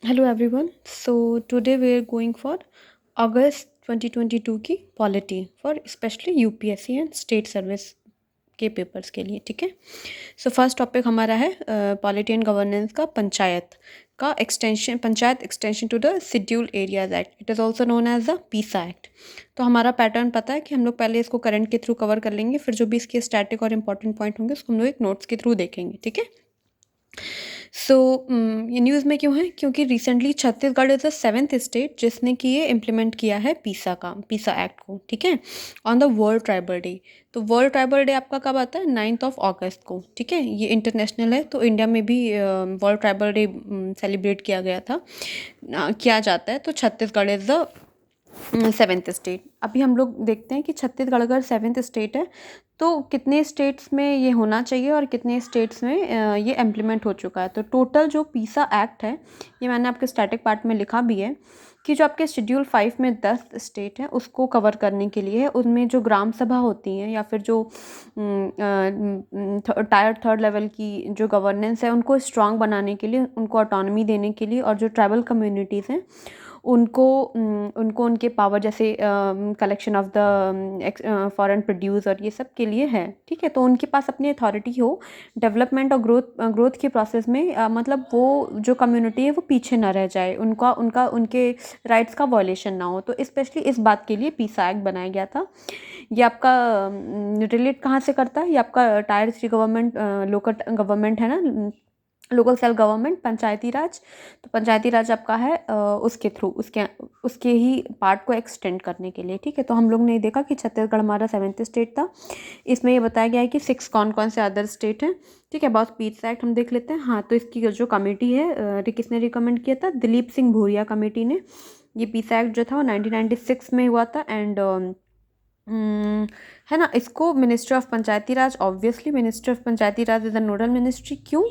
Hello everyone. So today we are going for August 2022 की polity for specially UPSC and state service के papers के लिए, ठीक है। सो फर्स्ट टॉपिक हमारा है पॉलिटी एंड गवर्नेंस का पंचायत का extension, panchayat extension to the scheduled areas act, it is also known as the PESA act. तो हमारा पैटर्न पता है कि हम लोग पहले इसको करंट के थ्रू कवर कर लेंगे, फिर जो भी इसके स्टैटिक और इंपॉर्टेंट पॉइंट होंगे उसको हम लोग एक नोट्स के थ्रू देखेंगे, ठीक है। सो ये न्यूज़ में क्यों है, क्योंकि recently Chhattisgarh is the seventh state जिसने कि ये इम्प्लीमेंट किया है पीसा एक्ट को, ठीक है, on the world tribal day. तो वर्ल्ड ट्राइबल डे आपका कब आता है? 9 अगस्त को, ठीक है। ये इंटरनेशनल है, तो इंडिया में भी वर्ल्ड ट्राइबल डे सेलिब्रेट किया गया था, किया जाता है। तो Chhattisgarh is the seventh state. अभी हम लोग देखते हैं कि छत्तीसगढ़ अगर सेवेंथ स्टेट है तो कितने स्टेट्स में ये होना चाहिए और कितने स्टेट्स में ये इम्प्लीमेंट हो चुका है। तो टोटल जो पीसा एक्ट है, ये मैंने आपके स्टैटिक पार्ट में लिखा भी है कि जो आपके शेड्यूल 5 में 10 स्टेट हैं उसको कवर करने के लिए, उनमें जो ग्राम सभा होती हैं या फिर जो टायर थर्ड लेवल की जो गवर्नेंस है उनको स्ट्रांग बनाने के लिए, उनको ऑटोनॉमी देने के लिए, और जो ट्राइबल कम्युनिटीज़ हैं उनको उनको उनके पावर, जैसे collection of the foreign produce और ये सब के लिए है, ठीक है। तो उनके पास अपनी अथॉरिटी हो डेवलपमेंट और ग्रोथ के प्रोसेस में, मतलब वो जो कम्युनिटी है वो पीछे ना रह जाए, उनका उनका उनके राइट्स का वॉयलेशन ना हो। तो स्पेशली इस बात के लिए पीसा एक्ट बनाया गया था। ये आपका रिलेट कहाँ से करता है? ये आपका टायर 3 गवर्नमेंट, लोकल गवर्नमेंट है ना, लोकल सेल्फ गवर्नमेंट, पंचायती राज। तो पंचायती राज आपका है उसके थ्रू, उसके उसके ही पार्ट को एक्सटेंड करने के लिए, ठीक है। तो हम लोग ने देखा कि छत्तीसगढ़ हमारा सेवेंथ स्टेट था। इसमें ये बताया गया है कि 6 कौन कौन से अदर स्टेट हैं, ठीक है। बहुत पीस एक्ट हम देख लेते हैं। हाँ, तो इसकी जो कमेटी है, किसने रिकमेंड किया था? दिलीप सिंह भूरिया कमेटी ने। ये पीस एक्ट जो था वो 1996 में हुआ था। एंड है ना, इसको ministry of Panchayati Raj, obviously ministry of Panchayati Raj is the nodal ministry. क्यों?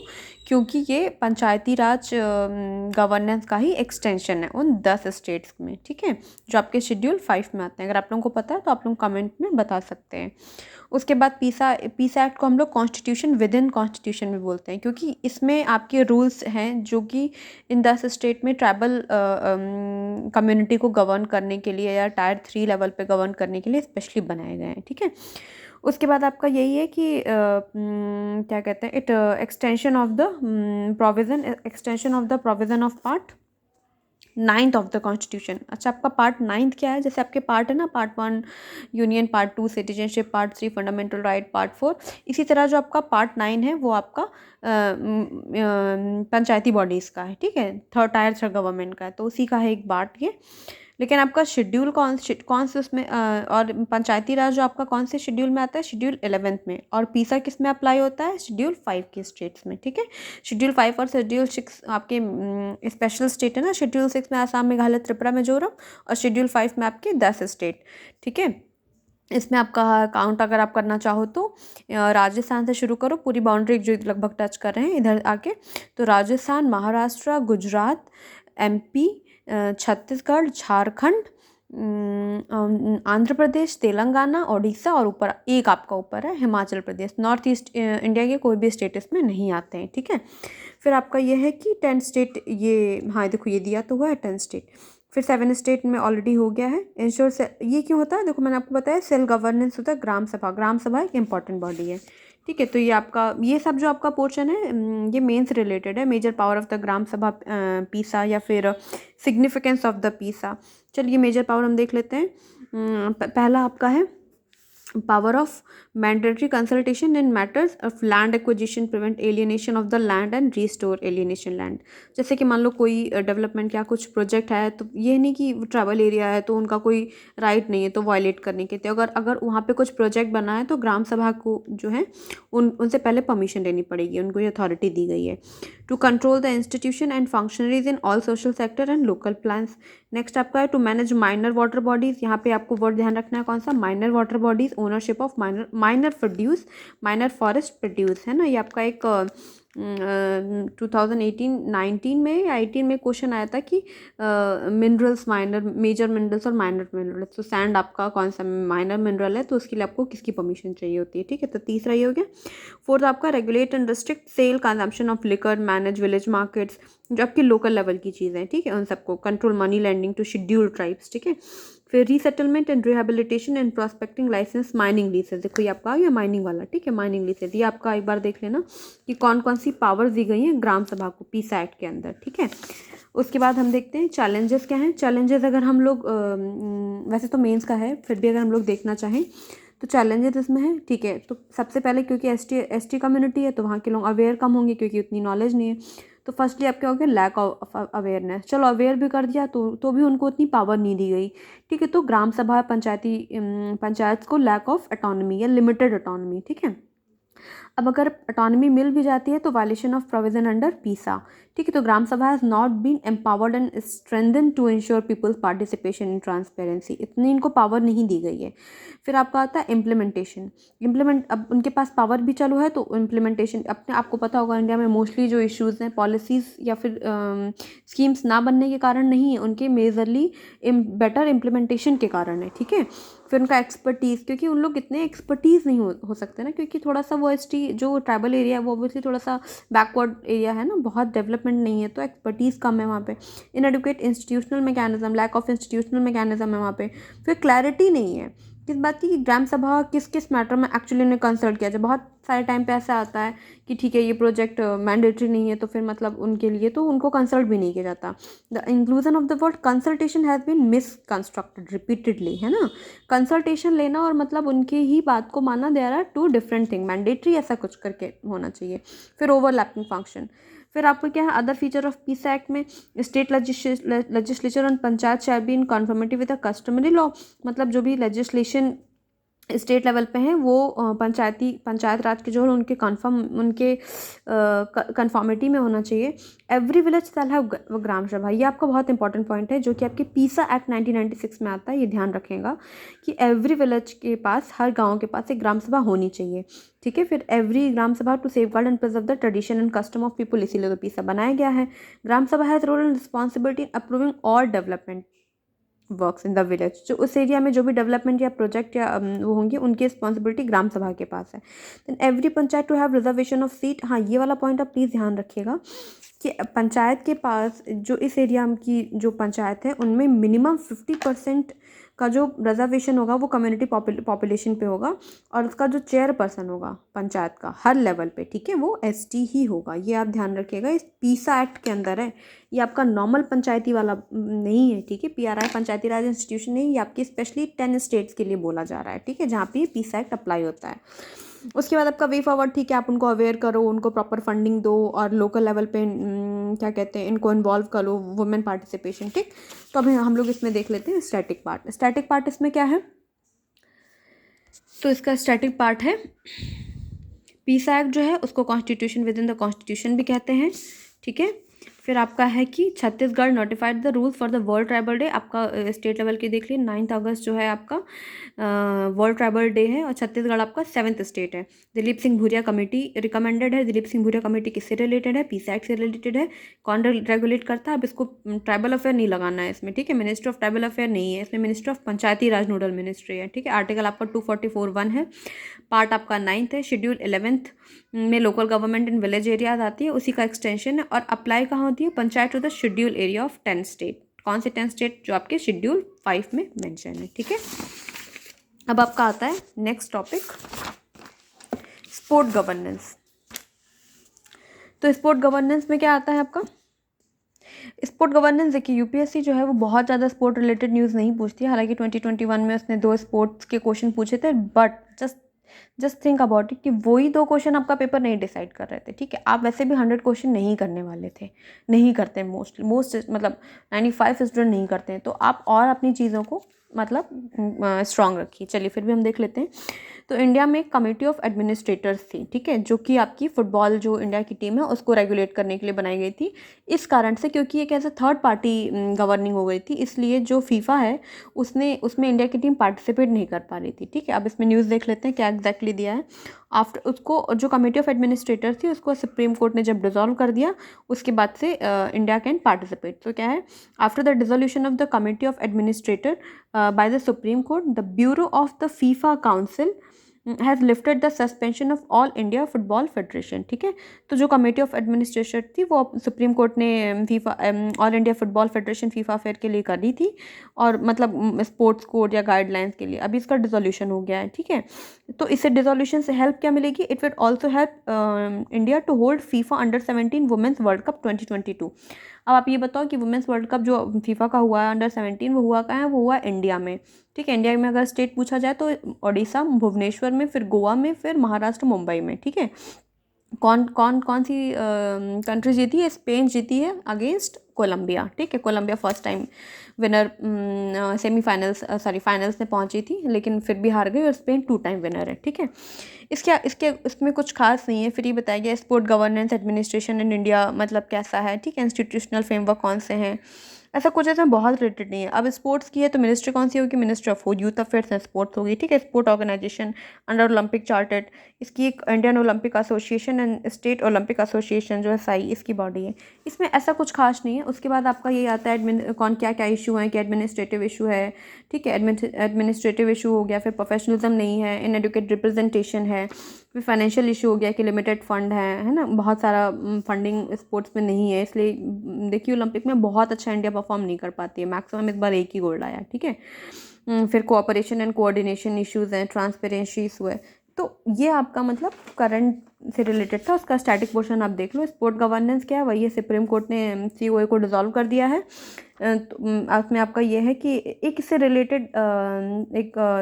क्योंकि ये पंचायती राज गवर्नेंस का ही एक्सटेंशन है उन 10 स्टेट्स में, ठीक है, जो आपके शेड्यूल 5 में आते हैं। अगर आप लोगों को पता है तो आप लोग कमेंट में बता सकते हैं। उसके बाद पीसा एक्ट को हम लोग कॉन्स्टिट्यूशन विद इन कॉन्स्टिट्यूशन में बोलते हैं, क्योंकि इसमें आपके रूल्स हैं जो कि इन 10 स्टेट में ट्राइबल कम्युनिटी को गवर्न करने के लिए या टायर 3 लेवल पे गवर्न करने के लिए स्पेशली बनाए गए हैं, ठीक है। उसके बाद आपका यही है कि क्या कहते हैं, extension of the provision of part 9th of the constitution. अच्छा, आपका पार्ट 9th क्या है? जैसे आपके पार्ट है ना, part 1 union, part 2 citizenship, part 3 fundamental right, part 4, इसी तरह जो आपका पार्ट 9 है वो आपका पंचायती बॉडीज़ का है, ठीक है, थर्ड टायर थर्ड गवर्नमेंट का है, तो उसी का है एक पार्ट ये। लेकिन आपका शेड्यूल कौन से उसमें, और पंचायती राज जो आपका कौन से शेड्यूल में आता है? शेड्यूल 11th में। और पीसा किस में अप्लाई होता है? शेड्यूल 5 के स्टेट्स में, ठीक है। शेड्यूल 5 और शेड्यूल 6 आपके स्पेशल स्टेट है ना। शेड्यूल 6 में आसाम, मेघालय, त्रिपुरा, मिजोरम, और शेड्यूल 5 में आपके 10 स्टेट, ठीक है। इसमें आपका काउंट अगर आप करना चाहो तो राजस्थान से शुरू करो, पूरी बाउंड्री जो लगभग टच कर रहे हैं इधर आके। तो राजस्थान, महाराष्ट्र, गुजरात, एमपी, छत्तीसगढ़, झारखंड, आंध्र प्रदेश, तेलंगाना, ओडिशा, और ऊपर एक आपका ऊपर है Himachal Pradesh. North east India के कोई भी स्टेट इसमें नहीं आते हैं, ठीक है। फिर आपका ये है कि 10 स्टेट, ये हाँ देखो ये दिया तो हुआ है 10 स्टेट। फिर 7 स्टेट में ऑलरेडी हो गया है इंश्योर से। ये क्यों होता है? देखो मैंने आपको बताया, सेल्फ गवर्नेंस होता है। ग्राम सभा एक इंपॉर्टेंट बॉडी है, ठीक है। तो ये आपका, ये सब जो आपका पोर्शन है ये मेन से रिलेटेड है, major power of the gram सभा पीसा, या फिर सिग्निफिकेंस ऑफ द पीसा। चलिए मेजर पावर हम देख लेते हैं। पहला आपका है power of mandatory consultation in matters of land acquisition, prevent alienation of the land and restore alienation land। जैसे कि मान लो कोई डेवलपमेंट या कुछ प्रोजेक्ट है, तो ये नहीं कि ट्राइबल एरिया है तो उनका कोई राइट नहीं है तो वायलेट करने के। तो अगर वहाँ पे कुछ प्रोजेक्ट बना है तो ग्राम सभा को जो है उनसे पहले परमिशन लेनी पड़ेगी, उनको ये अथॉरिटी दी गई है। To control the institution and functionaries in all social sector and local plans. Next आपका है to manage minor water bodies. यहाँ पे आपको वर्ड ध्यान रखना है, कौन सा? Minor water bodies, ownership of minor produce, minor forest produce, है ना। ये आपका एक 2018-19 में या 18 में क्वेश्चन आया था कि मिनरल्स, माइनर मेजर मिनरल्स और माइनर मिनरल्स। तो सैंड आपका कौन सा माइनर मिनरल है, तो उसके लिए आपको किसकी परमिशन चाहिए होती है, ठीक है। तो तीसरा ये हो गया। फोर्थ आपका regulate and restrict sale consumption of liquor, manage village markets, जो आपकी लोकल लेवल की चीज़ें हैं, ठीक है, उन सबको control money lending to scheduled tribes, ठीक है। फिर resettlement and rehabilitation and prospecting licence, mining leases, देखो ये आपका आ गया माइनिंग वाला, ठीक है, माइनिंग लीसेस। ये आपका एक बार देख लेना कि कौन कौन सी पावर्स दी गई हैं ग्राम सभा को पीसा एक्ट के अंदर, ठीक है। उसके बाद हम देखते हैं चैलेंजेस क्या हैं। चैलेंजेस अगर हम लोग वैसे तो मेंस का है, फिर भी अगर हम लोग देखना चाहें तो चैलेंजेस इसमें है, ठीक है। तो सबसे पहले क्योंकि एस टी कम्युनिटी है तो वहाँ के लोग अवेयर कम होंगे क्योंकि उतनी नॉलेज नहीं है। तो फर्स्टली आप क्या हो गया, लैक ऑफ अवेयरनेस। चलो अवेयर भी कर दिया तो भी उनको उतनी पावर नहीं दी गई, ठीक है। तो ग्राम सभा पंचायत को लैक ऑफ ऑटोनॉमी या लिमिटेड ऑटोनॉमी, ठीक है। अब अगर ऑटोनॉमी मिल भी जाती है तो वायलेशन ऑफ प्रोविजन अंडर पीसा, ठीक है। तो Gram Sabha has not been empowered and strengthen to ensure people's participation in transparency, इतनी इनको पावर नहीं दी गई है। फिर आपका आता है इम्प्लीमेंटेशन। अब उनके पास पावर भी चालू है तो इम्प्लीमेंटेशन, अपने आपको पता होगा इंडिया में मोस्टली जो इश्यूज़ हैं पॉलिसीज़ या फिर स्कीम्स ना बनने के कारण नहीं है, उनके मेजरली बेटर इम्प्लीमेंटेशन के कारण है, ठीक है। फिर उनका एक्सपर्टीज़, क्योंकि उन लोग इतने एक्सपर्टीज़ नहीं हो सकते ना, क्योंकि थोड़ा सा वो एसटी जो ट्राइबल एरिया है वो ऑब्वियसली थोड़ा सा बैकवर्ड एरिया है ना, बहुत डेवलपमेंट नहीं है, तो एक्सपर्टीज़ कम है वहाँ पे। Inadequate institutional mechanism, lack of institutional mechanism है वहाँ पे। फिर क्लैरिटी नहीं है किस बात की कि ग्राम सभा किस किस मैटर में एक्चुअली उन्हें कंसल्ट किया जाए। बहुत सारे टाइम पे ऐसा आता है कि ठीक है ये प्रोजेक्ट मैंडेटरी नहीं है तो फिर मतलब उनके लिए तो उनको कंसल्ट भी नहीं किया जाता। The inclusion of the word consultation has been misconstructed repeatedly, है ना। कंसल्टेशन लेना और मतलब उनके ही बात को मानना, they are two different thing. Mandatory ऐसा कुछ करके होना चाहिए। फिर ओवरलैपिंग फंक्शन। फिर आपको क्या है, other feature of peace act में स्टेट लेजिस्लेचर और panchayat shall be in conformity with the customary law, मतलब जो भी लेजिस्लेशन स्टेट लेवल पे हैं वो पंचायत राज के जो है उनके कन्फर्मिटी में होना चाहिए। एवरी विलेज शैल हैव ग्राम सभा, ये आपका बहुत इंपॉर्टेंट पॉइंट है जो कि आपके पीसा एक्ट 1996 में आता है, ये ध्यान रखेगा कि एवरी विलेज के पास, हर गांव के पास एक ग्राम सभा होनी चाहिए, ठीक है। फिर every Gram Sabha to safeguard and preserve the tradition and custom of people, इसीलिए तो पीसा बनाया गया है। Gram Sabha has role and responsibility in approving all development works in the village, जो उस एरिया में जो भी डेवलपमेंट या प्रोजेक्ट या वो होंगे उनकी रिस्पॉन्सिबिलिटी ग्राम सभा के पास है। Then every panchayat to have reservation of seat, हाँ ये वाला पॉइंट आप प्लीज़ ध्यान रखिएगा कि पंचायत के पास, जो इस एरिया की जो पंचायत है उनमें मिनिमम 50% का जो रिजर्वेशन होगा वो कम्युनिटी पॉपुलेशन पे होगा, और उसका जो चेयरपर्सन होगा पंचायत का हर लेवल पे, ठीक है, वो एसटी ही होगा। ये आप ध्यान रखिएगा, इस पीसा एक्ट के अंदर है, ये आपका नॉर्मल पंचायती वाला नहीं है, ठीक है। पीआरआई पंचायती राज इंस्टीट्यूशन नहीं, ये आपकी स्पेशली 10 स्टेट्स के लिए बोला जा रहा है, ठीक है, जहाँ पे पीसा एक्ट अप्लाई होता है। उसके बाद आपका वे फॉरवर्ड, ठीक है, आप उनको अवेयर करो, उनको प्रॉपर फंडिंग दो और लोकल लेवल पे क्या कहते हैं इनको इन्वॉल्व करो, वुमेन पार्टिसिपेशन, ठीक। तो अभी हम लोग इसमें देख लेते हैं स्टैटिक पार्ट। स्टैटिक पार्ट इसमें क्या है, तो इसका स्टैटिक पार्ट है पीसा एक्ट जो है उसको constitution with in the constitution भी कहते हैं, ठीक है। फिर आपका है कि Chhattisgarh notified the rules for the world tribal day, आपका स्टेट लेवल के देख लिए 9 अगस्त जो है आपका वर्ल्ड ट्राइबल डे है, और छत्तीसगढ़ आपका 7th स्टेट है। दिलीप सिंह भूरिया कमेटी रिकमेंडेड है। दिलीप सिंह भूरिया कमेटी किससे रिलेटेड है, पीसा एक्ट से रिलेटेड है। कौन रेगुलेट करता है, अब इसको ट्राइबल अफेयर नहीं लगाना है इसमें, ठीक है, मिनिस्ट्री ऑफ ट्राइबल अफेयर नहीं है इसमें, ministry of Panchayati Raj nodal ministry है, ठीक है। आर्टिकल आपका 244(1) है। पार्ट आपका 9th है। शेड्यूल 11th में local government in village areas आती है, उसी का एक्सटेंशन है, और अप्लाई कहाँ होती है, panchayat to the schedule area of 10 state. कौन से 10 स्टेट, जो आपके शेड्यूल 5 में मेंशन है, ठीक है। अब आपका आता है नेक्स्ट टॉपिक, स्पोर्ट गवर्नेंस। तो स्पोर्ट गवर्नेंस में क्या आता है आपका, स्पोर्ट गवर्नेंस, देखिए यूपीएससी जो है वो बहुत ज़्यादा स्पोर्ट रिलेटेड न्यूज़ नहीं पूछती है, हालांकि 2021 में उसने 2 स्पोर्ट्स के क्वेश्चन पूछे थे, but just think about it कि वही 2 क्वेश्चन आपका पेपर नहीं डिसाइड कर रहे थे, ठीक है। आप वैसे भी 100 क्वेश्चन नहीं करने वाले थे, नहीं करते मोस्ट मतलब 95 स्टूडेंट नहीं करते हैं, तो आप और अपनी चीज़ों को मतलब स्ट्रांग रखिए। चलिए फिर भी हम देख लेते हैं। तो इंडिया में एक कमेटी ऑफ एडमिनिस्ट्रेटर्स थी, ठीक है, जो कि आपकी फुटबॉल जो इंडिया की टीम है उसको रेगुलेट करने के लिए बनाई गई थी। इस कारण से क्योंकि एक ऐसा थर्ड पार्टी गवर्निंग हो गई थी, इसलिए जो फीफा है उसमें इंडिया की टीम पार्टिसिपेट नहीं कर पा रही थी, ठीक है। अब इसमें न्यूज़ देख लेते हैं क्या एग्जैक्टली दिया है। आफ्टर उसको जो कमेटी ऑफ एडमिनिस्ट्रेटर थी उसको सुप्रीम कोर्ट ने जब डिसॉल्व कर दिया उसके बाद से इंडिया कैन पार्टिसिपेट। तो क्या है, after the dissolution of the committee of administrator by the supreme court, the bureau of the FIFA council has lifted the suspension of all India football federation. ठीक है, तो जो कमेटी ऑफ एडमिनिस्ट्रेशन थी वो supreme court ने FIFA all India football federation FIFA fair के लिए कर दी थी, और मतलब स्पोर्ट्स कोड या गाइडलाइंस के लिए अभी इसका डिसोल्यूशन हो गया है। ठीक है, तो इससे डिसोल्यूशन से हेल्प क्या मिलेगी, it will also help India to hold FIFA under 17 women's world cup 2022। अब आप ये बताओ कि वुमेंस वर्ल्ड कप जो फीफा का हुआ है अंडर 17 वो हुआ कहाँ है, वो हुआ इंडिया में। ठीक है, इंडिया में अगर स्टेट पूछा जाए तो ओडिशा भुवनेश्वर में, फिर गोवा में, फिर महाराष्ट्र मुंबई में। ठीक है, कौन सी कंट्री जीती है, स्पेन जीती है अगेंस्ट कोलंबिया। ठीक है, Colombia first time winner semifinals finals में पहुंची थी, लेकिन फिर भी हार गई, और स्पेन 2 टाइम विनर है। ठीक है, इसमें कुछ खास नहीं है, फिर ये बताया गया sport governance administration in India मतलब कैसा है। ठीक है, इंस्टीट्यूशनल फ्रेमवर्क कौन से हैं, ऐसा कुछ ऐसा बहुत रिलेटेड नहीं है। अब स्पोर्ट्स की है तो मिनिस्ट्री कौन सी होगी, ministry of youth affairs and sports होगी। ठीक है, sport organisation under Olympic chartered, इसकी एक Indian Olympic association and state Olympic association जो है साई, इसकी बॉडी है। इसमें ऐसा कुछ खास नहीं है। उसके बाद आपका ये आता है कौन क्या क्या इशू है, कि एडमिनिस्ट्रेटिव इशू है। ठीक है, एडमिनिस्ट्रेटिव इशू हो गया, फिर प्रोफेशनलिज्म नहीं है, इन एडुकेट रिप्रेजेंटेशन है, फिर फाइनेंशियल इशू हो गया कि लिमिटेड फंड है ना, बहुत सारा फंडिंग स्पोर्ट्स में नहीं है, इसलिए देखिए ओलंपिक में बहुत अच्छा इंडिया परफॉर्म नहीं कर पाती है, मैक्सिमम इस बार एक ही गोल्ड आया। ठीक है, फिर कोऑपरेशन एंड कोऑर्डिनेशन इश्यूज हैं, ट्रांसपेरेंसी इशू है। तो ये आपका मतलब करंट से रिलेटेड था। उसका स्टैटिक पोर्शन आप देख लो। स्पोर्ट गवर्नेंस क्या है, वही है, सुप्रीम कोर्ट ने सीओए को डिसॉल्व कर दिया है। उसमें आपका ये है कि एक इससे रिलेटेड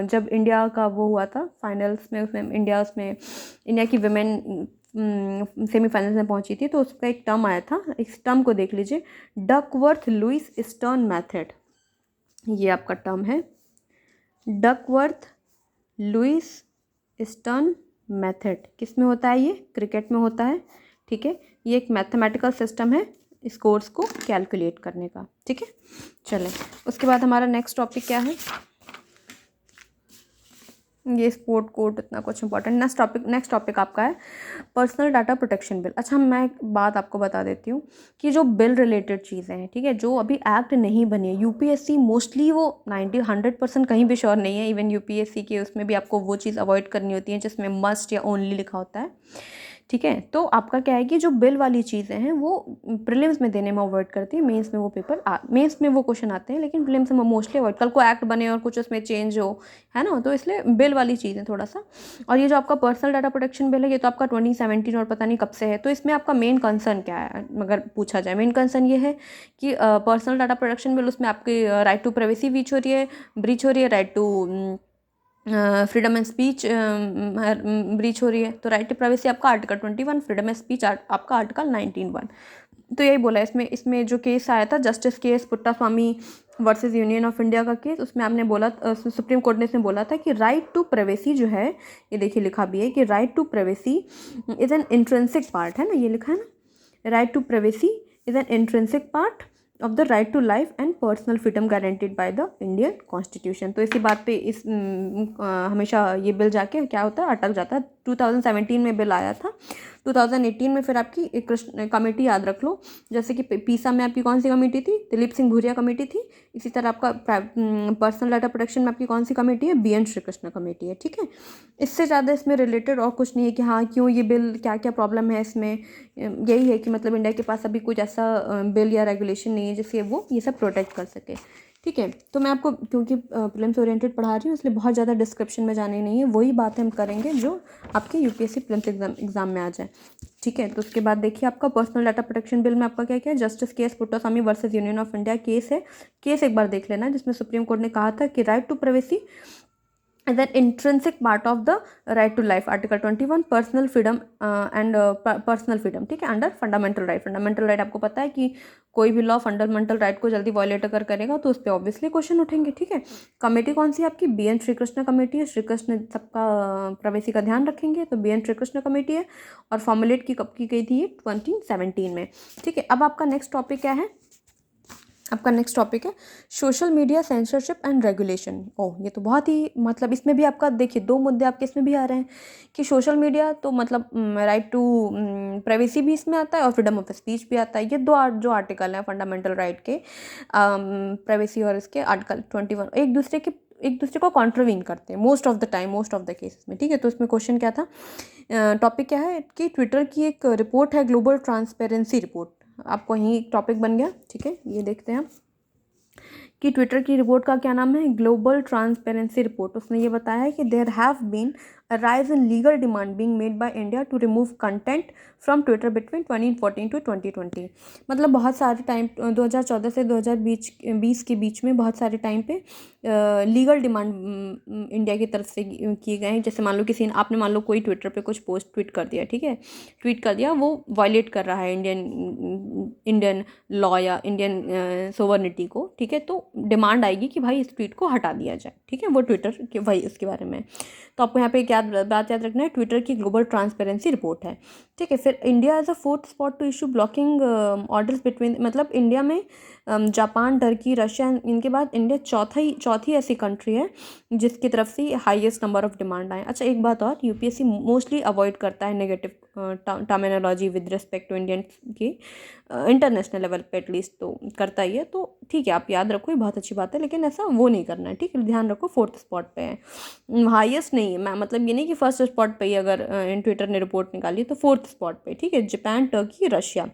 जब इंडिया का वो हुआ था फाइनल्स में, उसमें इंडिया की विमेन सेमीफाइनल्स में पहुंची थी, तो उसका एक टर्म आया था, इस टर्म को देख लीजिए, डकवर्थ लुईस स्टर्न मेथड। ये आपका टर्म है, डकवर्थ लुईस स्टर्न मेथड। किस में होता है ये, क्रिकेट में होता है। ठीक है, ये एक मैथमेटिकल सिस्टम है स्कोर्स को कैलकुलेट करने का। ठीक है, चलें उसके बाद हमारा नेक्स्ट टॉपिक क्या है, ये स्पोर्ट कोड इतना कुछ इंपॉर्टेंट। नेक्स्ट टॉपिक आपका है पर्सनल डाटा प्रोटेक्शन बिल। अच्छा, मैं एक बात आपको बता देती हूँ कि जो बिल रिलेटेड चीज़ें हैं, ठीक है, जो अभी एक्ट नहीं बनी है, यूपीएससी मोस्टली वो 100% कहीं भी श्योर नहीं है, इवन यूपीएससी के उसमें भी आपको वो चीज़ अवॉइड करनी होती है जिसमें मस्ट या ओनली लिखा होता है। ठीक है, तो आपका क्या है कि जो बिल वाली चीज़ें हैं वो प्रीलिम्स में देने में अवॉइड करती है, मेंस में वो मेंस में वो क्वेश्चन आते हैं, लेकिन प्रीलिम्स में मोस्टली अवॉइड, कल को एक्ट बने और कुछ उसमें चेंज हो, है ना, तो इसलिए बिल वाली चीज़ें थोड़ा सा। और ये जो आपका पर्सनल डाटा प्रोटेक्शन बिल है, ये तो आपका 2017 और पता नहीं कब से है, तो इसमें आपका मेन कंसर्न क्या है, अगर पूछा जाए मेन कंसर्न ये है कि पर्सनल डाटा प्रोटेक्शन बिल, उसमें आपकी राइट टू प्राइवेसी ब्रीच हो रही है, right to freedom and speech breach हो रही है। तो राइट टू प्राइवेसी आपका आर्टिकल 21, फ्रीडम एंड स्पीच आपका आर्टिकल 19(1). तो यही बोला है इसमें जो केस आया था, justice case Puttaswamy versus Union of India का केस, उसमें आपने बोला, सुप्रीम कोर्ट ने इसमें बोला था कि राइट टू प्राइवेसी जो है, ये देखिए लिखा भी है कि right to privacy is an intrinsic part, है ना, ये लिखा है ना, right to privacy is an intrinsic part of the right to life and personal freedom guaranteed by the Indian constitution. तो इसी बात पे हमेशा ये बिल जाके क्या होता है, अटक जाता है। 2017 में बिल आया था, 2018 में फिर आपकी एक कृष्ण कमेटी, याद रख लो, जैसे कि पीसा में आपकी कौन सी कमेटी थी, दिलीप सिंह भूरिया कमेटी थी। इसी तरह आपका पर्सनल डाटा प्रोटेक्शन में आपकी कौन सी कमेटी है, BN श्री कृष्ण कमेटी है। ठीक है, इससे ज़्यादा इसमें रिलेटेड और कुछ नहीं है कि हाँ क्यों ये बिल, क्या क्या प्रॉब्लम है इसमें। यही है कि मतलब इंडिया के पास अभी कुछ ऐसा बिल या रेगुलेशन नहीं है जिससे वो ये सब प्रोटेक्ट कर सके। ठीक है, तो मैं आपको क्योंकि प्रीलिम्स ओरिएंटेड पढ़ा रही हूँ, इसलिए बहुत ज़्यादा डिस्क्रिप्शन में जाने नहीं है, वही बातें हम करेंगे जो आपके यूपीएससी प्रीलिम्स एग्जाम में आ जाए। ठीक है, तो उसके बाद देखिए आपका पर्सनल डाटा प्रोटेक्शन बिल में आपका क्या क्या है, justice case Puttaswamy versus Union of India case है। केस एक बार देख लेना, जिसमें सुप्रीम कोर्ट ने कहा था कि right to privacy is an intrinsic part of the right to life, article 21, personal freedom and personal freedom। ठीक है, अंडर फंडामेंटल राइट आपको पता है कि कोई भी लॉ फंडामेंटल राइट को जल्दी वायलेट अगर करेगा तो उस पर ऑब्वियसली क्वेश्चन उठेंगे। ठीक है, कमेटी कौन सी है आपकी, BN श्री कृष्ण कमेटी है। श्री कृष्ण सबका प्राइवेसी का ध्यान रखेंगे, तो BN श्री कृष्ण कमेटी है, और फॉर्मुलेट कब की गई थी, 2017 में। ठीक है, अब आपका नेक्स्ट टॉपिक क्या है, आपका नेक्स्ट टॉपिक है social media censorship and regulation. Oh, ये तो बहुत ही मतलब इसमें भी आपका देखिए दो मुद्दे आपके इसमें भी आ रहे हैं कि सोशल मीडिया तो मतलब राइट टू प्राइवेसी भी इसमें आता है और फ्रीडम ऑफ स्पीच भी आता है। ये दो जो आर्टिकल हैं फंडामेंटल राइट के, प्राइवेसी और इसके आर्टिकल 21 एक दूसरे को कॉन्ट्रवीन करते हैं most of the time, most of the cases में। ठीक है, तो इसमें क्वेश्चन क्या था, टॉपिक क्या है कि ट्विटर की एक रिपोर्ट है ग्लोबल ट्रांसपेरेंसी रिपोर्ट। आपको यही टॉपिक बन गया। ठीक है, ये देखते हैं कि ट्विटर की रिपोर्ट का क्या नाम है, ग्लोबल ट्रांसपेरेंसी रिपोर्ट। उसने ये बताया है कि there have been a rise in legal demand being made by India to remove content from Twitter between 2014 to 2020। मतलब बहुत सारे टाइम 2014 से 2020 के बीच में बहुत सारे टाइम पे लीगल डिमांड इंडिया की तरफ से किए गए हैं। जैसे मान लो किसी ने, आपने मान लो कोई ट्विटर पे कुछ पोस्ट ट्वीट कर दिया, ठीक है, ट्वीट कर दिया, वो वायलेट कर रहा है इंडियन लॉ या इंडियन सोवर्निटी को। ठीक है, तो डिमांड आएगी कि भाई इस ट्वीट को हटा दिया जाए। ठीक है, वो ट्विटर के वही इसके बारे में। तो आपको यहाँ पे क्या बात याद रखना है, ट्विटर की ग्लोबल ट्रांसपेरेंसी रिपोर्ट है। ठीक है, फिर India as a fourth spot to issue blocking orders between, मतलब इंडिया में जापान, टर्की, रशिया, इनके बाद इंडिया चौथी ऐसी कंट्री है जिसकी तरफ से हाईएस्ट नंबर ऑफ डिमांड आए। अच्छा, एक बात और, यूपीएससी मोस्टली अवॉइड करता है negative terminology with respect to Indian की इंटरनेशनल लेवल पे एटलीस्ट तो करता ही है। तो ठीक है, आप याद रखो, ये बहुत अच्छी बात है, लेकिन ऐसा वो नहीं करना है। ठीक है, ध्यान रखो फोर्थ स्पॉट पे है, हाईएस्ट नहीं है। मैं मतलब ये नहीं कि फर्स्ट स्पॉट पे ही अगर इन ट्विटर ने रिपोर्ट निकाली तो फोर्थ स्पॉट पे। ठीक है, जापान, टर्की, रशिया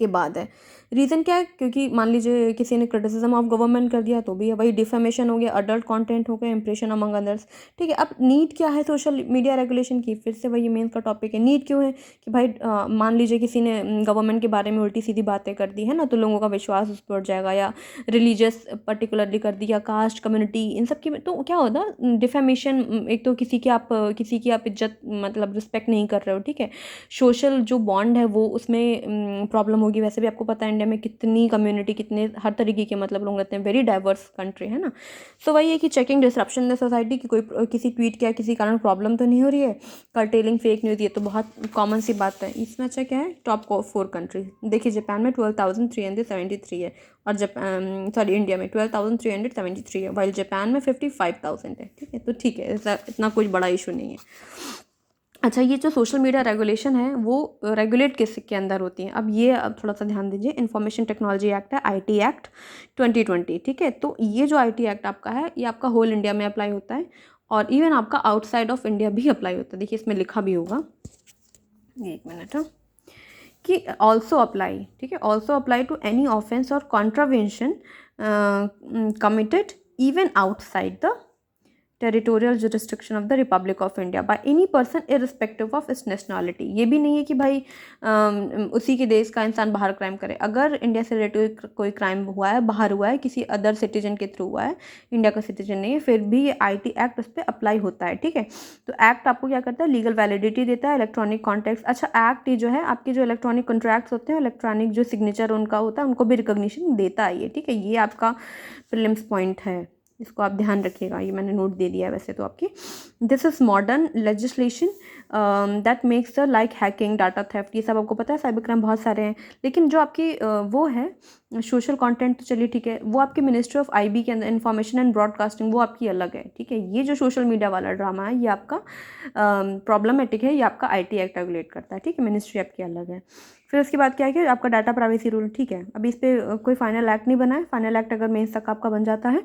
के बाद है। रीज़न क्या है, क्योंकि मान लीजिए किसी ने क्रिटिसिज्म ऑफ गवर्नमेंट कर दिया तो भी है, वही डिफेमेशन हो गया, अडल्ट कंटेंट हो गया, इंप्रेशन अमंग अदर्स। ठीक है, अब नीड क्या है सोशल मीडिया रेगुलेशन की, फिर से वही मेंस का टॉपिक है। नीड क्यों है कि भाई मान लीजिए किसी ने गवर्नमेंट के बारे में उल्टी सीधी बातें कर दी है ना, तो लोगों का विश्वास उस पर उठ जाएगा, या रिलीजियस पर्टिकुलरली कर दी, या कास्ट, कम्युनिटी, इन सब की तो क्या होता है डिफेमेशन। एक तो किसी की आप इज्जत मतलब रिस्पेक्ट नहीं कर रहे हो। ठीक है, सोशल जो बॉन्ड है वो उसमें प्रॉब्लम होगी। वैसे भी आपको पता है इंडिया में कितनी कम्युनिटी, कितने हर तरीके के मतलब लोग रहते हैं, वेरी डाइवर्स कंट्री है ना। सो वही है कि चेकिंग डिसरप्शन इन सोसाइटी की, कोई किसी ट्वीट क्या किसी कारण प्रॉब्लम तो नहीं हो रही है। कर्टेलिंग, फेक न्यूज़, ये तो बहुत कॉमन सी बात है। इसमें अच्छा क्या है, टॉप 4 कंट्री देखिए, जापान में 12,373 है, और जापान सॉरी इंडिया में 12,373 है, वाइल जापान में 55,000 है। ठीक है, तो ठीक है, ऐसा इतना कुछ बड़ा इशू नहीं है। अच्छा, ये जो सोशल मीडिया रेगुलेशन है वो रेगुलेट किसके अंदर होती है, अब थोड़ा सा ध्यान दीजिए। इंफॉर्मेशन टेक्नोलॉजी एक्ट है, आईटी एक्ट 2020। ठीक है, तो ये जो आईटी एक्ट आपका है ये आपका होल इंडिया में अप्लाई होता है, और इवन आपका आउटसाइड ऑफ इंडिया भी अप्लाई होता है। देखिए इसमें लिखा भी होगा, एक मिनट, हाँ, कि ऑल्सो अप्लाई। ठीक है, also apply to any offence और contravention committed even outside the territorial jurisdiction of the Republic of India by any person irrespective of its nationality. ये भी नहीं है कि भाई उसी के देश का इंसान बाहर क्राइम करे। अगर इंडिया से रिलेटेड कोई क्राइम हुआ है, बाहर हुआ है, किसी अदर सिटीजन के थ्रू हुआ है, इंडिया का सिटीजन नहीं है, फिर भी ये आईटी एक्ट उस पर अप्लाई होता है। ठीक है, तो एक्ट आपको क्या करता है, लीगल वैलिडिटी देता है, इलेक्ट्रॉनिक कॉन्ट्रैक्ट्स। अच्छा, एक्ट ये जो है आपके जो इलेक्ट्रॉनिक कॉन्ट्रैक्ट्स होते हैं, इलेक्ट्रॉनिक जो सिग्नेचर उनका होता है, उनको भी रिकॉग्निशन देता है ये। ठीक है, ये आपका प्रीलिम्स पॉइंट है, इसको आप ध्यान रखिएगा, ये मैंने नोट दे दिया है वैसे तो आपकी। This is modern legislation that makes the like hacking, data theft, ये सब आपको पता है, साइबर क्राइम बहुत सारे हैं। लेकिन जो आपकी वो है सोशल कंटेंट, तो चलिए ठीक है, वो आपकी मिनिस्ट्री ऑफ आईबी के अंदर, इंफॉर्मेशन एंड ब्रॉडकास्टिंग, वो आपकी अलग है। ठीक है, ये जो सोशल मीडिया वाला ड्रामा है ये आपका प्रॉब्लमेटिक है, ये आपका आईटी एक्ट रेगुलेट करता है। ठीक है, मिनिस्ट्री आपकी अलग है। फिर उसके बाद क्या है कि आपका डाटा प्राइवेसी रूल। ठीक है, अभी इस पर कोई फाइनल एक्ट नहीं बना है, फाइनल एक्ट अगर मेंस तक आपका बन जाता है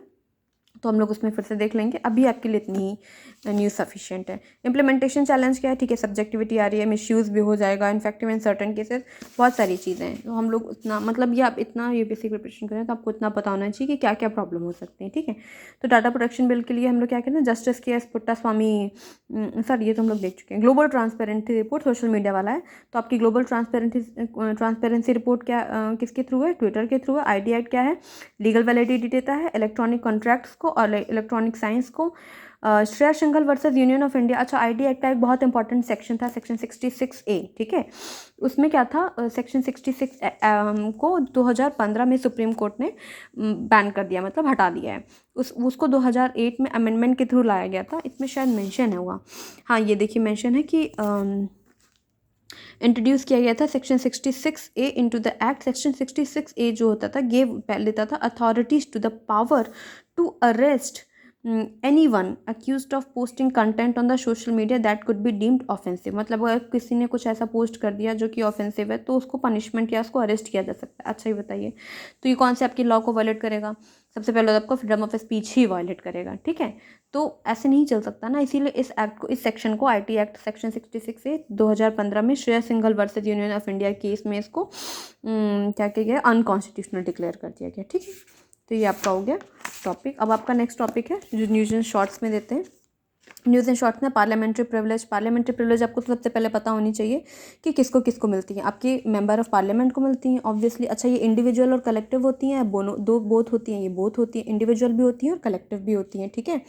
तो हम लोग उसमें फिर से देख लेंगे। अभी आपके लिए इतनी ही न्यूज़ सफिशिएंट है। इम्प्लीमेंटेशन चैलेंज क्या है, ठीक है, सब्जेक्टिविटी आ रही है, मिसयूज़ भी हो जाएगा, इनफेक्टिव इन सर्टन केसेस, बहुत सारी चीज़ें हैं। तो हम लोग उतना मतलब ये आप इतना यूपीएससी प्रिपरेशन करें तो आपको इतना पता होना चाहिए कि क्या क्या प्रॉब्लम हो सकते हैं। ठीक है, तो डाटा प्रोटेक्शन बिल के लिए हम लोग क्या करें, जस्टिस के एस पुट्टास्वामी, सर ये तो हम लोग देख चुके हैं। Global transparency report social media वाला है, तो आपकी ग्लोबल ट्रांसपेरेंसी रिपोर्ट क्या किसके थ्रू है, ट्विटर के थ्रू है। आईटी एक्ट क्या है, लीगल वैलिडिटी देता है, इलेक्ट्रॉनिक कॉन्ट्रैक्ट्स को और इलेक्ट्रॉनिक साइंस को। Shreya Singhal versus Union of India. अच्छा, आईटी एक्ट का एक बहुत इंपॉर्टेंट सेक्शन था, सेक्शन 66A। ठीक है, उसमें क्या था, सेक्शन 66 को 2015 में सुप्रीम कोर्ट ने बैन कर दिया, मतलब हटा दिया है। उसको 2008 में अमेंडमेंट के थ्रू लाया गया था। इसमें शायद मेंशन है हुआ, हाँ ये देखिए मेंशन है कि इंट्रोड्यूस किया गया था section 66A into the act. Section 66A जो होता था देता था authorities to the power to arrest anyone accused of posting content on the social media that could be deemed offensive। मतलब अगर किसी ने कुछ ऐसा पोस्ट कर दिया जो कि ऑफेंसिव है तो उसको पनिशमेंट या उसको अरेस्ट किया जा सकता है। अच्छा, ये बताइए, तो ये कौन से आपकी लॉ को वायलेट करेगा? सबसे पहले तो आपको फ्रीडम ऑफ स्पीच ही वायलेट करेगा, ठीक है। तो ऐसे नहीं चल सकता ना, इसीलिए इस एक्ट को, इस सेक्शन को, आईटी एक्ट सेक्शन 66 से 2015 में Shreya Singhal versus union of India case में इसको क्या किया गया, अनकॉन्स्टिट्यूशनल डिक्लेयर कर दिया गया, ठीक है। तो ये आपका हो गया टॉपिक। अब आपका नेक्स्ट टॉपिक है जो न्यूज़ एंड शॉर्ट्स में देते हैं। न्यूज़ एंड शॉर्ट्स में पार्लियामेंट्री प्रिविलेज। पार्लियामेंट्री प्रिविलेज आपको सबसे पहले पता होनी चाहिए कि किसको किसको मिलती है। आपके मेंबर ऑफ पार्लियामेंट को मिलती हैं ऑब्वियसली। अच्छा, ये इंडिविजुअल और कलेक्टिव होती हैं, बोथ होती हैं। ये बोथ होती हैं, इंडिविजुअल भी होती हैं और कलेक्टिव भी होती हैं, ठीक है।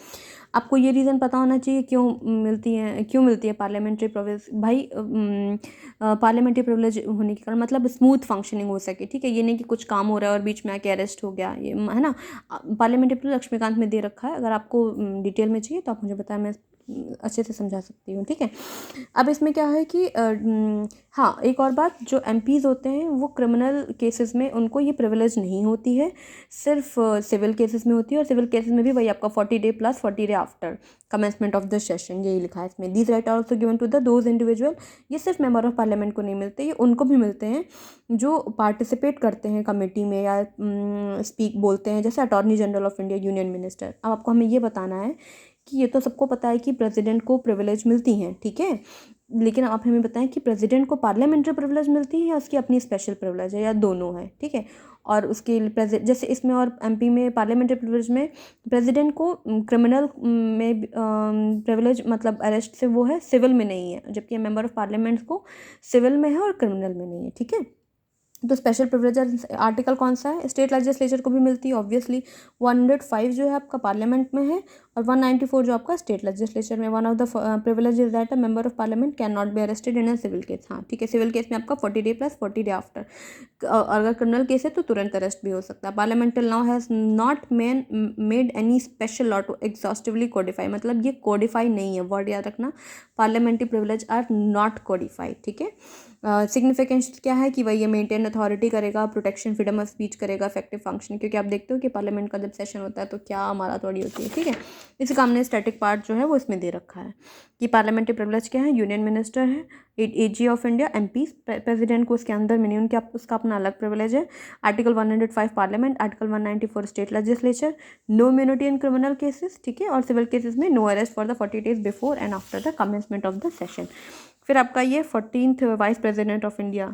आपको ये रीज़न पता होना चाहिए क्यों मिलती है पार्लियामेंट्री प्रिविलेज। भाई पार्लियामेंट्री प्रिविलेज होने के कारण मतलब स्मूथ फंक्शनिंग हो सके, ठीक है। ये नहीं कि कुछ काम हो रहा है और बीच में आके अरेस्ट हो गया, ये है ना। पार्लियामेंट्री प्रिविलेज लक्ष्मीकांत में दे रखा है। अगर आपको डिटेल में चाहिए तो आप मुझे बताएं, मैं अच्छे से समझा सकती हूँ, ठीक है। अब इसमें क्या है कि हाँ, एक और बात, जो एमपीज़ होते हैं वो क्रिमिनल केसेस में उनको ये प्रिविलेज नहीं होती है, सिर्फ सिविल केसेस में होती है। और सिविल केसेस में भी वही आपका 40 day plus 40 day after commencement of the session, यही लिखा है इसमें। These right are also given to the those individual. ये सिर्फ मेंबर ऑफ पार्लियामेंट को नहीं मिलते, ये उनको भी मिलते हैं जो पार्टिसिपेट करते हैं कमेटी में या स्पीक बोलते हैं, जैसे attorney general of India, union minister. अब आपको हमें ये बताना है कि ये तो सबको पता है कि प्रेसिडेंट को प्रिविलेज मिलती हैं, ठीक है, लेकिन आप हमें बताएं कि प्रेसिडेंट को पार्लियामेंट्री प्रिविलेज मिलती है या उसकी अपनी स्पेशल प्रिविलेज है, या दोनों है, ठीक है। और उसके जैसे इसमें और एमपी में पार्लियामेंट्री प्रिविलेज में प्रेसिडेंट को क्रिमिनल में प्रिविलेज मतलब अरेस्ट से वो है, सिविल में नहीं है, जबकि मेंबर ऑफ पार्लियामेंट को सिविल में है और क्रिमिनल में नहीं है, ठीक है। तो स्पेशल प्रिविलेज आर्टिकल कौन सा है? स्टेट लेजिस्लेचर को भी मिलती है ऑब्वियसली। 105 जो है आपका पार्लियामेंट में है और 194 जो आपका स्टेट लेजिस्लेचर में। One of the privilege is that a member of parliament can not be arrested in a civil case. हाँ, ठीक है, सिविल केस में आपका 40 डे प्लस 40 डे आफ्टर। अगर क्रिमिनल केस है तो तुरंत अरेस्ट भी हो सकता है। Parliament till now has not made any special law to exhaustively codify, मतलब ये कोडिफाई नहीं है, वर्ड याद रखना, parliamentary privilege are not codified, ठीक है। सिग्निफिकेंस क्या है कि वही ये मेंटेन अथॉरिटी करेगा, प्रोटेक्शन फ्रीडम ऑफ स्पीच करेगा, इफेक्टिव फंक्शन, क्योंकि आप देखते हो कि पार्लियामेंट का जब सेशन होता है तो क्या हमारा थोड़ी होती है, ठीक है। इसी काम ने स्टैटिक पार्ट जो है वो इसमें दे रखा है कि पार्लियामेंट्री प्रिविलेज क्या है, यूनियन मिनिस्टर है, एजी ऑफ इंडिया, एमपी, प्रेसिडेंट को उसके अंदर में नहीं, उनके उसका अपना अलग प्रिविलेज है। Article 105 parliament, article 194 state legislature, no immunity in criminal cases, ठीक है। और सिविल केसेस में no arrest for the 40 days before and after the commencement of the session. फिर आपका ये 14th vice president of India,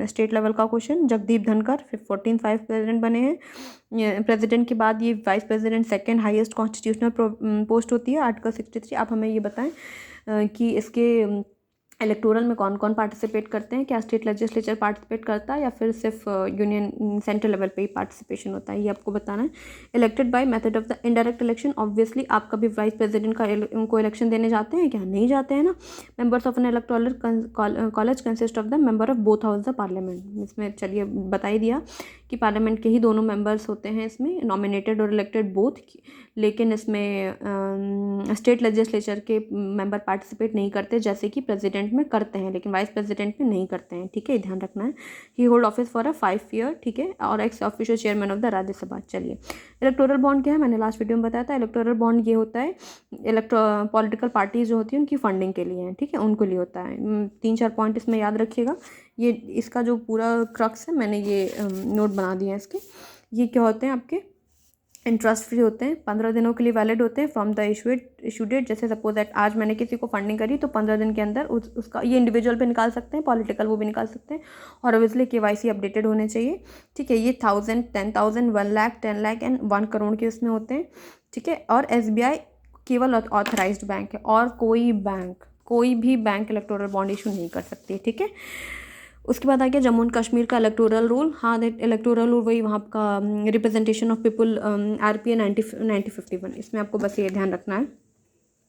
state level का question, Jagdeep Dhankhar, फिर 14th vice president बने हैं। प्रेसिडेंट के बाद ये vice president second highest constitutional post होती है, आर्टिकल 63। आप हमें ये बताएं कि इसके इलेक्टोरल में कौन कौन पार्टिसिपेट करते हैं, क्या स्टेट लेजिस्लेचर पार्टिसिपेट करता है या फिर सिर्फ यूनियन सेंट्रल लेवल पे ही पार्टिसिपेशन होता है, ये आपको बताना है। Elected by method of the indirect election, obviously आप कभी वाइस प्रेसिडेंट का उनको इलेक्शन देने जाते हैं क्या? नहीं जाते हैं ना। Members of N electoral college consist of the member of both house the parliament. इसमें चलिए बता ही दिया कि पार्लियामेंट के ही दोनों मेंबर्स होते हैं इसमें, नॉमिनेटेड और इलेक्टेड बोथ, लेकिन इसमें स्टेट लेजिस्लेचर के मेंबर पार्टिसिपेट नहीं करते, जैसे कि प्रेसिडेंट में करते हैं लेकिन वाइस प्रेसिडेंट में नहीं करते हैं, ठीक है, ध्यान रखना है। He hold office for a 5 year, ठीक है, और ex official chairman of the Rajya Sabha. चलिए, इलेक्टोरल बॉन्ड क्या है, मैंने लास्ट वीडियो में बताया था। इलेक्टोरल बॉन्ड ये होता है पॉलिटिकल पार्टीज जो होती है उनकी फंडिंग के लिए है, ठीक है, उनके लिए होता है। 3-4 पॉइंट इसमें याद रखिएगा। ये इसका जो पूरा क्रक्स है मैंने ये नोट बना दिए हैं इसके। ये क्या होते हैं आपके, इंटरेस्ट फ्री होते हैं, 15 दिनों के लिए वैलिड होते हैं फ्रॉम द इशू डेट। जैसे सपोज दैट आज मैंने किसी को फंडिंग करी तो 15 दिन के अंदर उसका, ये इंडिविजुअल भी निकाल सकते हैं, पॉलिटिकल वो भी निकाल सकते हैं, और ऑब्वियसली केवाईसी अपडेटेड होने चाहिए, ठीक है। ये 1000, 10,000, 1 लाख, 10 लाख एंड 1 करोड़ के उसमें होते हैं, ठीक है। और SBI केवल ऑथराइज्ड बैंक है, और कोई भी बैंक इलेक्टोरल बॉन्ड इशू नहीं कर सकती, ठीक है। उसके बाद आ गया जम्मू एंड कश्मीर का इलेक्टोरल रूल। हाँ, इलेक्टोरल रूल वही वहाँ का रिप्रेजेंटेशन ऑफ पीपल, RPA 9051। इसमें आपको बस ये ध्यान रखना है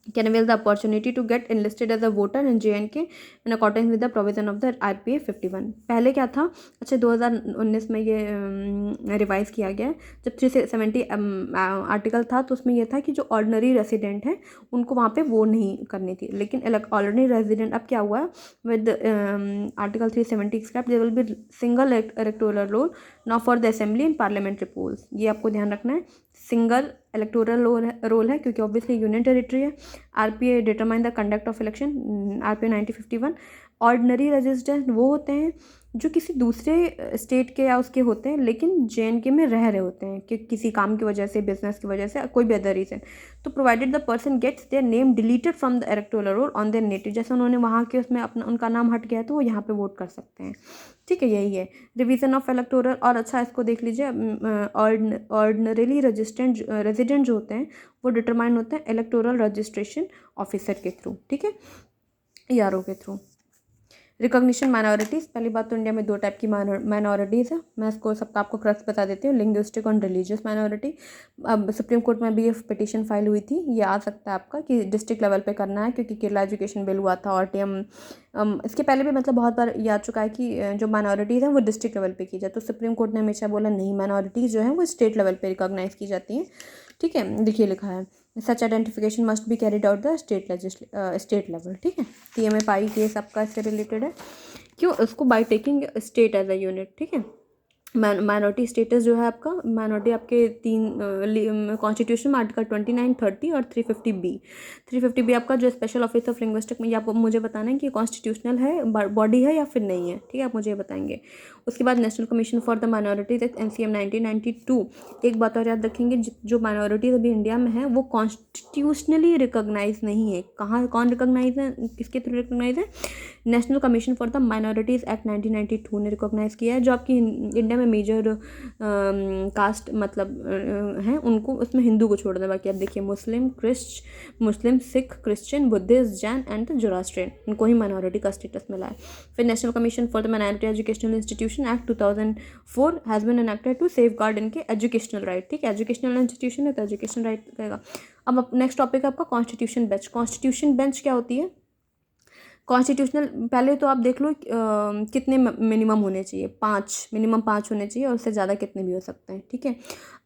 can avail the opportunity to get enlisted as a voter in JNK in accordance with the provision of the RPA 51। पहले क्या था, अच्छा 2019 में ये रिवाइज़ किया गया है। जब 370 आर्टिकल था तो उसमें यह था कि जो ऑर्डिनरी रेसिडेंट हैं उनको वहाँ पे वो नहीं करनी थी, लेकिन ऑर्डिनरी रेसिडेंट अब क्या हुआ है with article 370 scrap there will be single electoral roll not for the assembly and parliamentary polls. ये आपको ध्यान रखना है, सिंगल इलेक्टोरल रोल है क्योंकि ऑब्वियसली यूनियन टेरिटरी है। RPA determine the conduct of election, RPA 1951। Ordinary resident वो होते हैं जो किसी दूसरे स्टेट के या उसके होते हैं लेकिन जेएनके में रह रहे होते हैं कि किसी काम की वजह से, बिजनेस की वजह से, कोई भी अदर रीज़न। तो provided the person gets their name deleted from the electoral roll on their native, जैसे उन्होंने वहाँ के उसमें अपना उनका नाम हट गया तो वो यहाँ पे वोट कर सकते हैं। ठीक है, यही है रिवीजन ऑफ इलेक्टोरल। और अच्छा इसको देख लीजिए, ऑर्डिनरीली रेजिडेंट जो होते हैं वो डिटरमाइन होते हैं इलेक्टोरल रजिस्ट्रेशन ऑफिसर के थ्रू, ठीक है, ईआरओ के थ्रू। रिकॉग्निशन माइनॉरिटीज़, पहली बात तो इंडिया में दो टाइप की माइनॉरिटीज़ है, मैं इसको सबका आपको क्रक्स बता देती हूँ। लिंग्विस्टिक और रिलीजियस माइनॉरिटी। अब सुप्रीम कोर्ट में भी ये पिटीशन फाइल हुई थी, ये आ सकता है आपका कि डिस्ट्रिक्ट लेवल पे करना है क्योंकि केरला एजुकेशन बिल हुआ था और टीएम इसके पहले भी मतलब बहुत बार ये आ चुका है कि जो माइनॉरिटीज़ हैं वो डिस्ट्रिक्ट लेवल पे की जाए, तो सुप्रीम कोर्ट ने हमेशा बोला नहीं, माइनॉरिटीज़ जो हैं वो स्टेट लेवल पे रिकॉग्नाइज़ की जाती हैं। ठीक है, देखिए लिखा है such identification must be carried out the state level. ठीक है, टीएमए पाई केस आपका इससे रिलेटेड है, क्यों उसको by taking state as a unit. ठीक है, माइनॉरिटी स्टेटस जो है आपका, माइनॉरिटी आपके तीन कॉन्स्टिट्यूशन में आर्टिकल 29, 30 और 350B। 350B आपका जो स्पेशल ऑफिस ऑफ लिंग्विस्टिक में, ये आपको मुझे बताना है कि कॉन्स्टिट्यूशनल है, बॉडी है या फिर नहीं है। ठीक है, आप मुझे ये बताएंगे। उसके बाद national commission for the minorities act NCM 1992। एक बात और याद रखेंगे, जो माइनॉरिटीज अभी इंडिया में है वो कॉन्स्टिट्यूशनली रिकॉग्नाइज नहीं है। कहाँ कौन रिकॉग्नाइज है, किसके थ्रू रिकॉग्नाइज है? National commission for the minorities act 1992 ने रिकॉग्नाइज़ किया है। जो आपकी इंडिया में मेजर कास्ट मतलब हैं उनको, उसमें हिंदू को छोड़ दें, बाकी आप देखिए Muslim, Sikh, Christian, Buddhist, Jain and Zoroastrian, इनको ही माइनॉरिटी का स्टेटस मिला है। फिर national commission for the minority educational institution act 2004 has been enacted to safeguard इनके एजुकेशनल राइट। ठीक है, एजुकेशनल इंस्टीट्यूशन है तो एजुकेशन राइट रहेगा। अब नेक्स्ट टॉपिक है आपका कॉन्स्टिट्यूशन बेंच। कॉन्स्टिट्यूशन बेंच क्या होती है? कॉन्स्टिट्यूशनल, पहले तो आप देख लो कितने मिनिमम होने चाहिए, 5 मिनिमम 5 होने चाहिए और उससे ज़्यादा कितने भी हो सकते हैं। ठीक है,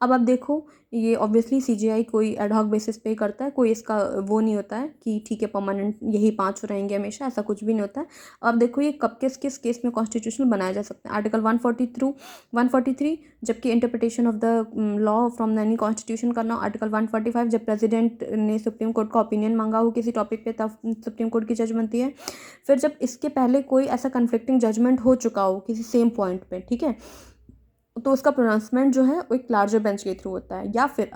अब आप देखो ये ऑब्वियसली CGI कोई एडहॉक बेसिस पे करता है, कोई इसका वो नहीं होता है कि ठीक है परमानेंट यही 5 रहेंगे हमेशा, ऐसा कुछ भी नहीं होता है। अब देखो ये कब किस किस केस में कॉन्स्टिट्यूशनल बनाया जा सकता है। आर्टिकल 143, जबकि interpretation of the law from any constitution करना। आर्टिकल 145, जब प्रेसिडेंट ने सुप्रीम कोर्ट का ओपिनियन मांगा हो किसी टॉपिक पे तब सुप्रीम कोर्ट की जज बनती है। फिर जब इसके पहले कोई ऐसा कन्फ्लिक्टिंग जजमेंट हो चुका हो किसी सेम पॉइंट पे, ठीक है, तो उसका प्रोनाउंसमेंट जो है वो एक लार्जर बेंच के थ्रू होता है। या फिर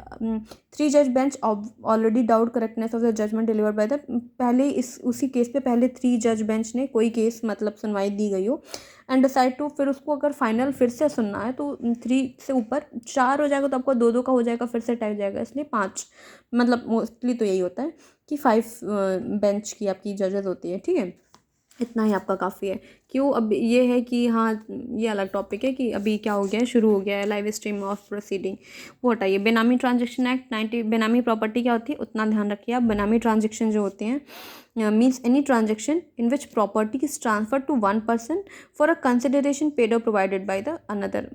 3 जज bench already doubt correctness of the judgement delivered by the, पहले उसी केस पे पहले 3 जज बेंच ने कोई केस मतलब सुनवाई दी गई हो एंड डिसाइड टू, फिर उसको अगर फाइनल फिर से सुनना है तो 3 से ऊपर 4 हो जाएगा तो आपको 2-2 का हो जाएगा, फिर से टाइप जाएगा, इसलिए 5 मतलब मोस्टली तो यही होता है कि 5 बेंच की आपकी जजेस होती है। ठीक है, इतना ही आपका काफ़ी है। क्यों? अब ये है कि हाँ ये अलग टॉपिक है कि अभी क्या हो गया है, शुरू हो गया है लाइव स्ट्रीम ऑफ प्रोसीडिंग, वो हटाइए। बेनामी ट्रांजेक्शन एक्ट 90, बेनामी प्रॉपर्टी क्या होती है उतना ध्यान रखिए आप। बेनामी ट्रांजेक्शन जो होते हैं means any transaction in which property is transfer to one person for a consideration paid और provided by the another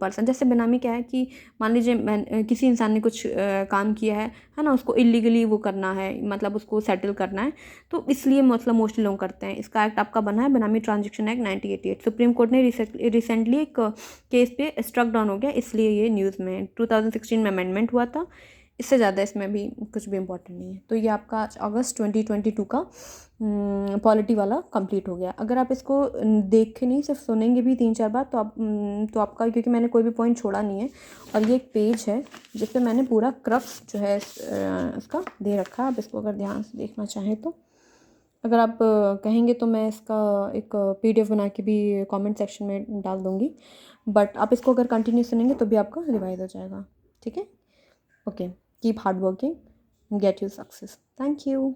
person. जैसे बेनामी क्या है कि मान लीजिए किसी इंसान ने कुछ काम किया है ना, उसको इलीगली वो करना है, मतलब उसको सेटल करना है, तो इसलिए मतलब मोस्टली लोग करते हैं। इसका एक्ट आपका बना है बेनामी ट्रांजेक्शन एक्ट 1988। सुप्रीम कोर्ट ने रिसेंटली एक केस पे स्ट्रक डाउन हो गया, इसलिए ये न्यूज़ में 2016 में अमेंडमेंट हुआ था। इससे ज़्यादा इसमें भी कुछ भी इम्पोर्टेंट नहीं है। तो ये आपका अगस्त 2022 का पॉलिटी वाला कंप्लीट हो गया। अगर आप इसको देख नहीं सिर्फ सुनेंगे भी 3-4 बार तो आप तो आपका, क्योंकि मैंने कोई भी पॉइंट छोड़ा नहीं है और ये एक पेज है जिस पे मैंने पूरा क्रक्स जो है इसका दे रखा है। आप इसको अगर ध्यान से देखना चाहें तो, अगर आप कहेंगे तो मैं इसका एक PDF बना के भी कमेंट सेक्शन में डाल दूँगी, बट आप इसको अगर कंटिन्यू सुनेंगे तो भी आपका रिवाइज हो जाएगा। ठीक है, okay, keep hard working, get you success. Thank you.